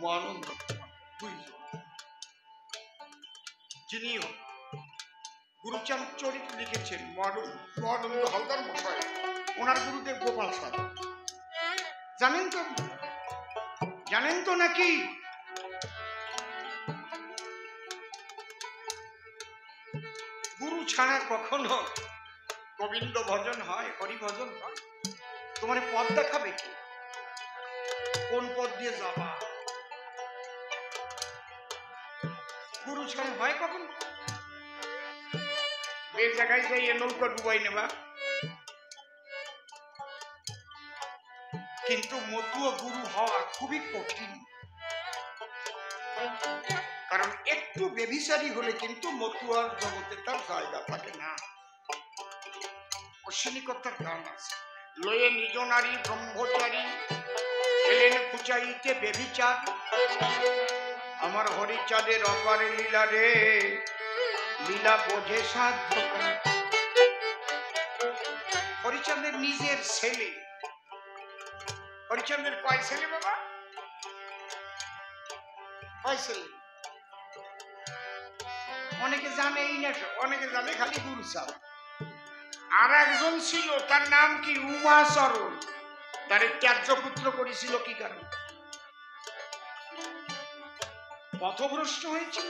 মহানন্দ, দুইজন। যিনি গুরুচাঁদ চরিত লিখেছেন মহানন্দ হালদার মশাই, ওনার গুরুদেব গোপাল সাধু। জানেন তো, জানেন তো নাকি? গুরু ছাড়া কখনো গোবিন্দ ভজন হয়, হরি ভজন হয়? তোমার পথ দেখাবে কি, কোন পথ দিয়ে যাবা? গুরু ছাড়া হয় কখন? এই জায়গায় যাইয়ে নৌকা ডুবাই নেবা, কিন্তু মতুয়া গুরু হওয়া খুবই কঠিন। কারণ একটু বেভিচারী হলে কিন্তু মতুয়ার জগতে তার জায়গা থাকে না। অশ্বিনীকতার গান আছে, লয়ে নিজ নারী ব্রহ্মচারী এলেন খুচাইতে বেভিচার, আমার হরিচাঁদের অপারে লীলা রে, লীলা বোঝে সাধ্য। হরিচাঁদের নিজের ছেলে, হরিচাঁদের কয় ছেলে বাবা? কয় ছেলে? অনেকে জানেই না, অনেকে জানে খালি গুরুচাঁদ। আর একজন ছিল, তার নাম কি? উমাচরণ। তার ত্যায্য পুত্র করেছিল কি কারণ? পথভ্রষ্ট হয়েছিল।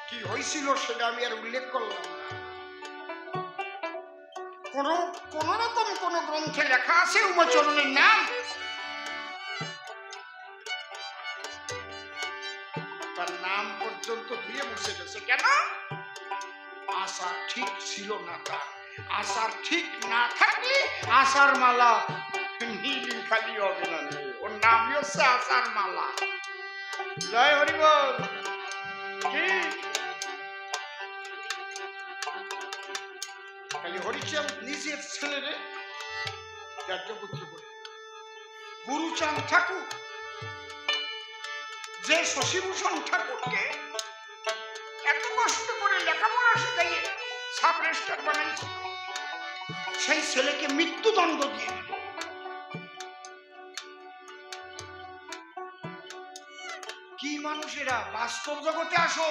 কি হয়েছিল সেটা আমি আর উল্লেখ করলাম না। কোন রকম কোন গ্রন্থে লেখা আছে উমাচরণের নাম? তার নাম পর্যন্ত ধুয়ে মুছে গেছে। কেন? আশা ঠিক ছিল না তার। আশার ঠিক না থাকলে আশার মালা নীল খালি হবে না। ওর নামই হচ্ছে আশার মালা। জয় হরিবল। খালি হরিচাঁদ নিজের ছেলেরে ত্যায্যপুত্র করে। গুরুচাঁদ ঠাকুর যে শশীভূষণ ঠাকুরকে এত কষ্ট করে লেখাপড়া শেখাইয়ে সাব রেজিস্ট্রার বানাইছে, সেই ছেলেকে মৃত্যুদণ্ড দিয়ে দিল। কি মানুষেরা! বাস্তব জগতে আসো।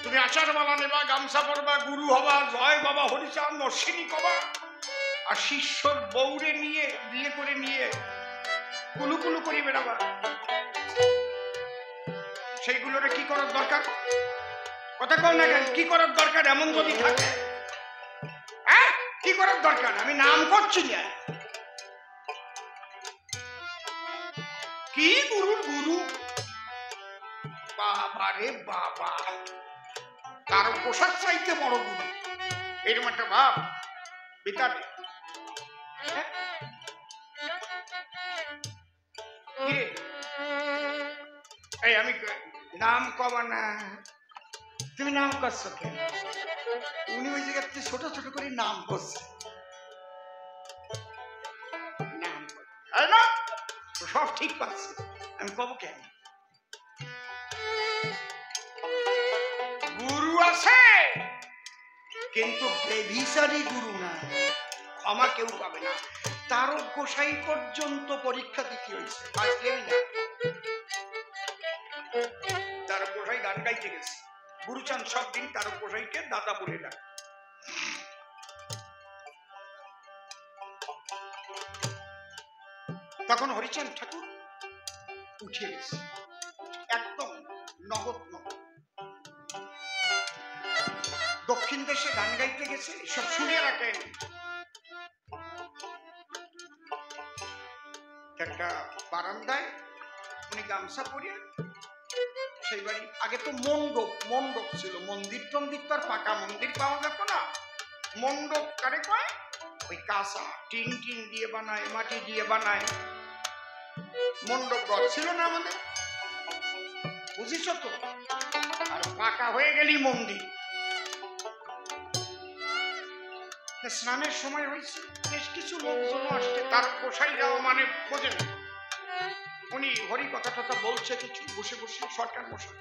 তুমি আচার মালা নেবা, গামছা পরবা, গুরু হবা, জয় বাবা হরিচাঁদ অশ্বিনী কবা, আর শিষ্যর বউরে নিয়ে বিয়ে করে নিয়ে কুলুকুলু করে বেড়াবা। সেইগুলোরে কি করার দরকার? কথা কও না কেন? কি করার দরকার এমন যদি থাকে? হ্যাঁ, কি করার দরকার? আমি নাম করছি না। কি গুরুর গুরু! বাবা রে বাবা, তার পোশাক চাইতে বড় গুরু। এরকম একটা ভাব ভিতরে। এই আমি নাম কবা না, তুমি নাম করছো কেন? উনি ওই জায়গাতে ছোট ছোট করে নাম করছে। নাম না সব ঠিক পাচ্ছে, আমি কব কেন? গুরু আছে কিন্তু বেভিচারী গুরু না, ক্ষমা কেউ পাবে না। তারক গোসাই পর্যন্ত পরীক্ষা দিতে হয়েছে, আসলেই না। তারক গোসাই গান গাইতে গেছে, গুরুচাঁদ সব দিন তারক গোসাইকে দাদা বলে ডাকে। তখন হরিচাঁদ ঠাকুর উঠে গেছে, একদম নগদ নগদ। দক্ষিণ দেশে গান গাইতে গেছে, সব শুনে রাখেন। একটা বারান্দায় উনি গামছা পরিয়ে, সেই বাড়ি আগে তো মণ্ডপ ছিল, মন্দির টন্দির তো আর পাকা মন্দির পাওয়া যেত না। মণ্ডপ কারে কয়? ওই কাঁচা টিন টিন দিয়ে বানায়, মাটি দিয়ে বানায়। মণ্ডপ ঘর ছিল না আমাদের, বুঝিস তো? আর পাকা হয়ে গেলি মন্দির। স্নানের সময় হয়েছে, বেশ কিছু লোকজন আসছে, তার গোসাইরাও মানে বোঝেন, উনি হরি কথা টথা বলছে কিছু বসে বসে সরকার মশাই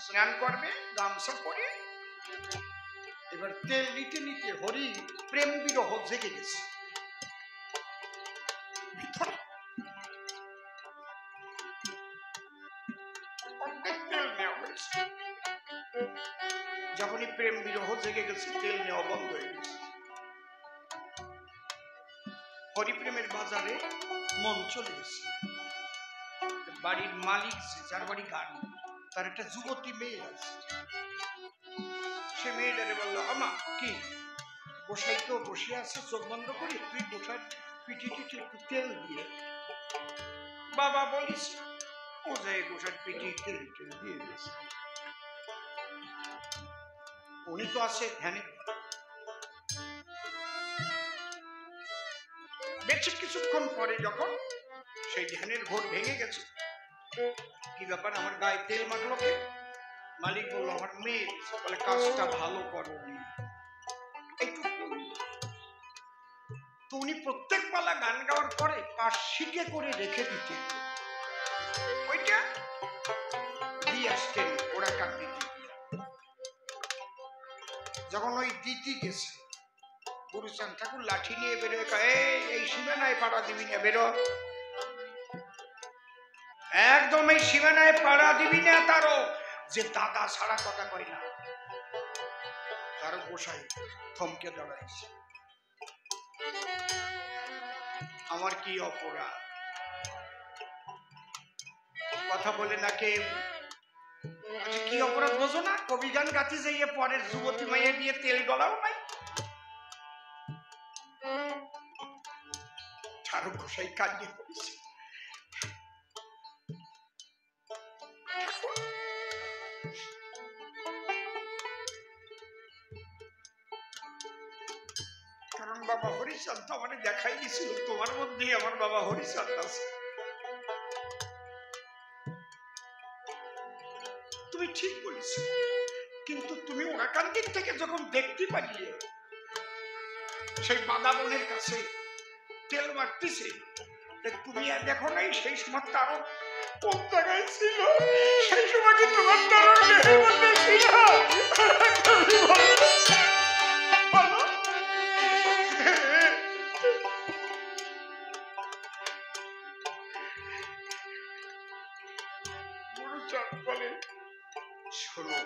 স্নান করবে গামছা পরে। এবার তেল নিতে নিতে হরি প্রেম বিরহ জেগে গেছে ভিতরে। অর্ধেক তেল নেওয়া হয়েছে, যখনই প্রেম বিরহ জেগে গেছে তেল নেওয়া বন্ধ হয়ে গেছে। হরিপ্রেমের বাজারে মন চলে গেছে। বাড়ির মালিক যার বাড়ি গাড়ি, তার একটা যুবতী মেয়ে আছে। সে মেয়েটারে বললো, আমা কি গোসাই তো বসে আছে, চোখ বন্ধ করি, তুই গোসাই পিঠি টিঠি একটু তেল দিয়ে। বাবা বলিস, ও যায় গোসাই পিঠি তেল টেল দিয়ে দিয়েছে। উনি তো আছে ধ্যানে। বেশ কিছুক্ষণ পরে যখন সেই ধ্যানের ঘোর ভেঙে গেছে, কি ব্যাপার আমার গায়ে তেল মাখলো কে? মালিক বললো, আমার মেয়ে। বলে, কাজটা ভালো করোনি, একটু তো উনি প্রত্যেক পালা গান গাওয়ার পরে পাশ শিখে করে রেখে দিতেন, ওইটা দিয়ে আসতেন ওরা কান দিতে। যখন ওই দিতি গেছে, গুরুচাঁদ ঠাকুর লাঠি নিয়ে বেরোয়, এই সীমানায় পাড়া দিবি না, বেরো, একদম এই সীমানায় পাড়া দিবি না। তারও যে দাদা ছাড়া কথা কয় না, তারও গোসাই থমকে দাঁড়াইছে। আমার কি অপরাধ? কথা বলে না কেউ। আচ্ছা, কি অপরাধ বোঝো না? কবি গান গাতে যাইয়ে পরের যুবতী মাইয়ে দিয়ে তেল গলাও নাই। চারু গোসাই কান্দি করেছে। কারণ বাবা হরিচাঁদ তো আমাকে দেখাই দিছিল, তোমার মধ্যেই আমার বাবা হরিচাঁদ আছে। তুমি ঠিক বলেছ, কিন্তু তুমি ওরাকান্দির থেকে যখন দেখতে পারিয়ে সেই বাদা বোনের কাছে তেল মারতেছে, তুমি আর দেখো নাই সেই সময় তারও কোন জায়গায় ছিল? সেই সময় কি তোমার তারও দেহের মধ্যে ছিল? গুরুচাঁদ বলে, শোনো,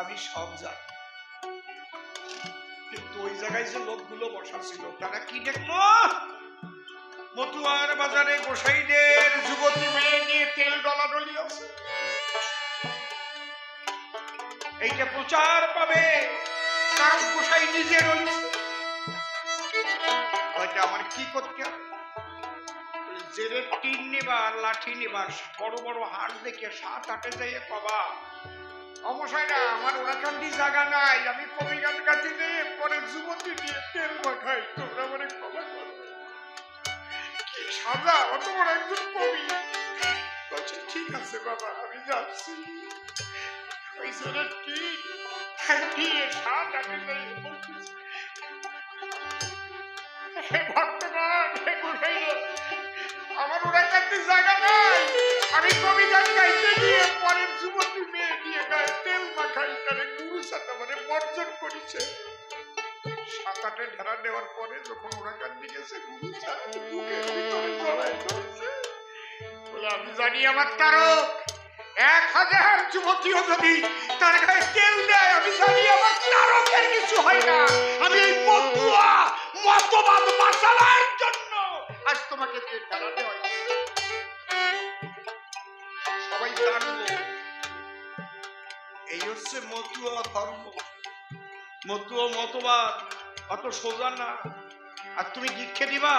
আমি সব জানি, কিন্তু ওই জায়গায় যে লোকগুলো বসা ছিল তারা কি দেখলো? মতুয়ার বাজারে গোসাইদের যুবতী মেয়ে নিয়ে তেল ডলাডলি আছে। এইটা প্রচার পাবে, কারণ গোসাই নিজে রয়েছে। ওইটা আমার কি করতে হবে? জেরে টিন নেবার, লাঠি নেবার, বড় বড় হাট দেখে 7-8 যাইয়ে কবা, অমশাইরা আমার ওরাকান্দি জায়গা নাই, আমি কবি গান গাছি নিয়ে পরে যুবতী নিয়ে তেল মাখাই, তোমরা মানে কবা করো। কি সাজা, অত বড় একজন কবি। বলছে, ঠিক আছে বাবা, আমি যাচ্ছি। ওই জেরে টিন দিয়ে 7-8 যাইয়ে বলতেছে, হে ভক্তগণ, হে গোসাইরা, আমার ওরাকান্দি জায়গা নাই, আমি কবি গান গাইতে গিয়ে পরের যুবতী মেয়ে নিয়ে গায়ে তেল মাখাই, তারে গুরুচাঁদ আমারে বর্জন করেছে। 7-8 ঢেরা দেওয়ার পরে যখন ওরাকান্দি গেছে, গুরুচাঁদ বুকের ভিতরে জড়ায় ধরছে, বলে, আমি জানি আমার তারক 1000 যুবতীও যদি তার গায়ে তেল দেয়, আমি জানি আমার তারকের কিছু হয় না। আমি এই মতুয়া মতবাদ বাঁচানোর জন্য আজ তোমাকে তেল ঢেরা দেওয়া হয়েছে। সবাই জানলো এই হচ্ছে মতুয়া ধর্ম, মতুয়া মতবাদ, অত সোজা না। আর তুমি দীক্ষে দিবা,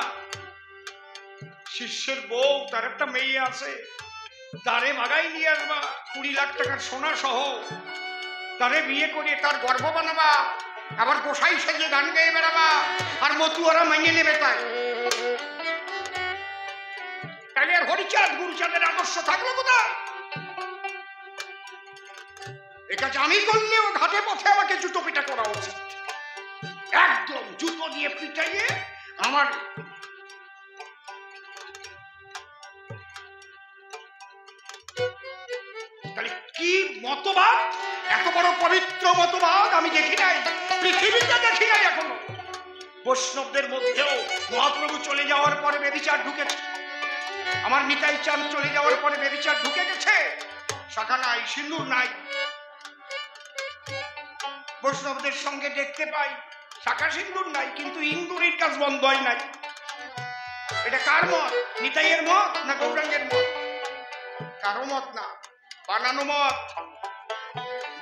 শিষ্যের বউ, তার একটা মেয়ে আছে, তারে বাগাই নিয়ে আসবা 20 লাখ টাকার সোনা সহ, তারে বিয়ে করে তার গর্ভ বানাবা, আবার গোসাই সেজে গান গেয়ে বেড়াবা, আর মতুয়ারা মাইনে নেবে। তাহলে আর হরিচাঁদ গুরুচাঁদের আদর্শ থাকলো কোথায়? এ কাজ আমি করলেও ঘাটে পথে আমাকে জুতো পিটা করা উচিত। মারিয়ে পিটাইয়ে আমার তাহলে কি মতবাদ, এত বড় পবিত্র মতবাদ আমি দেখি নাই, পৃথিবীতে দেখি নাই এখনো। বৈষ্ণবদের মধ্যেও মহাপ্রভু চলে যাওয়ার পরে ব্যভিচার ঢুকেছে, আমার নিতাই চাঁদ চলে যাওয়ার পরে ব্যভিচার ঢুকে গেছে। শাখা নাই, সিঁদুর নাই। বৈষ্ণবদের সঙ্গে দেখতে পাই শাখা সিঁদুর নাই, কিন্তু ইন্দুরির কাজ বন্ধ হয় নাই। এটা কার মত? নিতাইয়ের মত না গৌরাঙ্গের মত? কারো মত না, বানানো মত।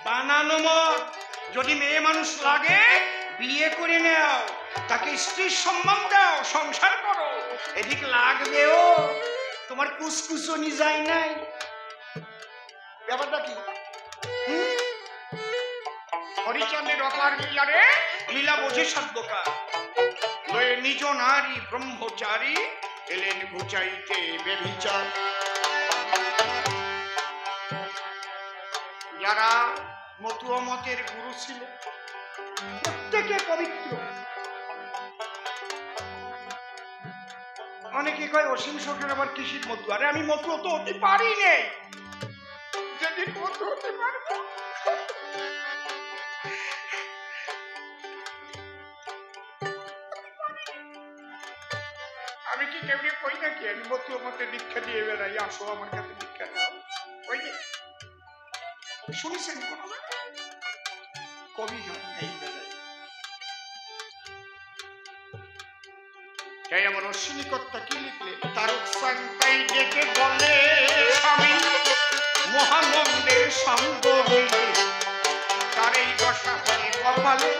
বানানো মত। যদি মেয়ে মানুষ লাগে বিয়ে করে নাও, তাকে স্ত্রীর সম্মান দাও, সংসার করো। এদিক লাগবেও, তোমার কুসকুসনি যায় নাই। ব্যাপারটা কি? হরিচন্দ্রের অপার লীলারে লীলা বোঝে সাধ্যকার। লয়ে নিজ নারী ব্রহ্মচারী এলেন ঘুচাইতে বেভিচার। যারা মতুয়া মতের গুরু ছিল প্রত্যেকে পবিত্র। অনেকে কয় অসীম সরকার আবার কৃষির মতু। আরে আমি মতু তো হতে পারি নেই, যেদিন মতু হতে পারবো। আমি কি কেমনি কই নাকি আমি মতুয়া মতে দীক্ষা দিয়ে বেড়াই, আসো আমার কাছে দীক্ষা নাও? ওই যে শুনেছেন কোন কবি এই বেলায় তাই আমার অশ্বিনীকর্তা কি লিখলেন? তারক সান্তাই ডেকে বলে স্বামী মহানন্দের সঙ্গ হইলে তার এই দশা হয় কপালে।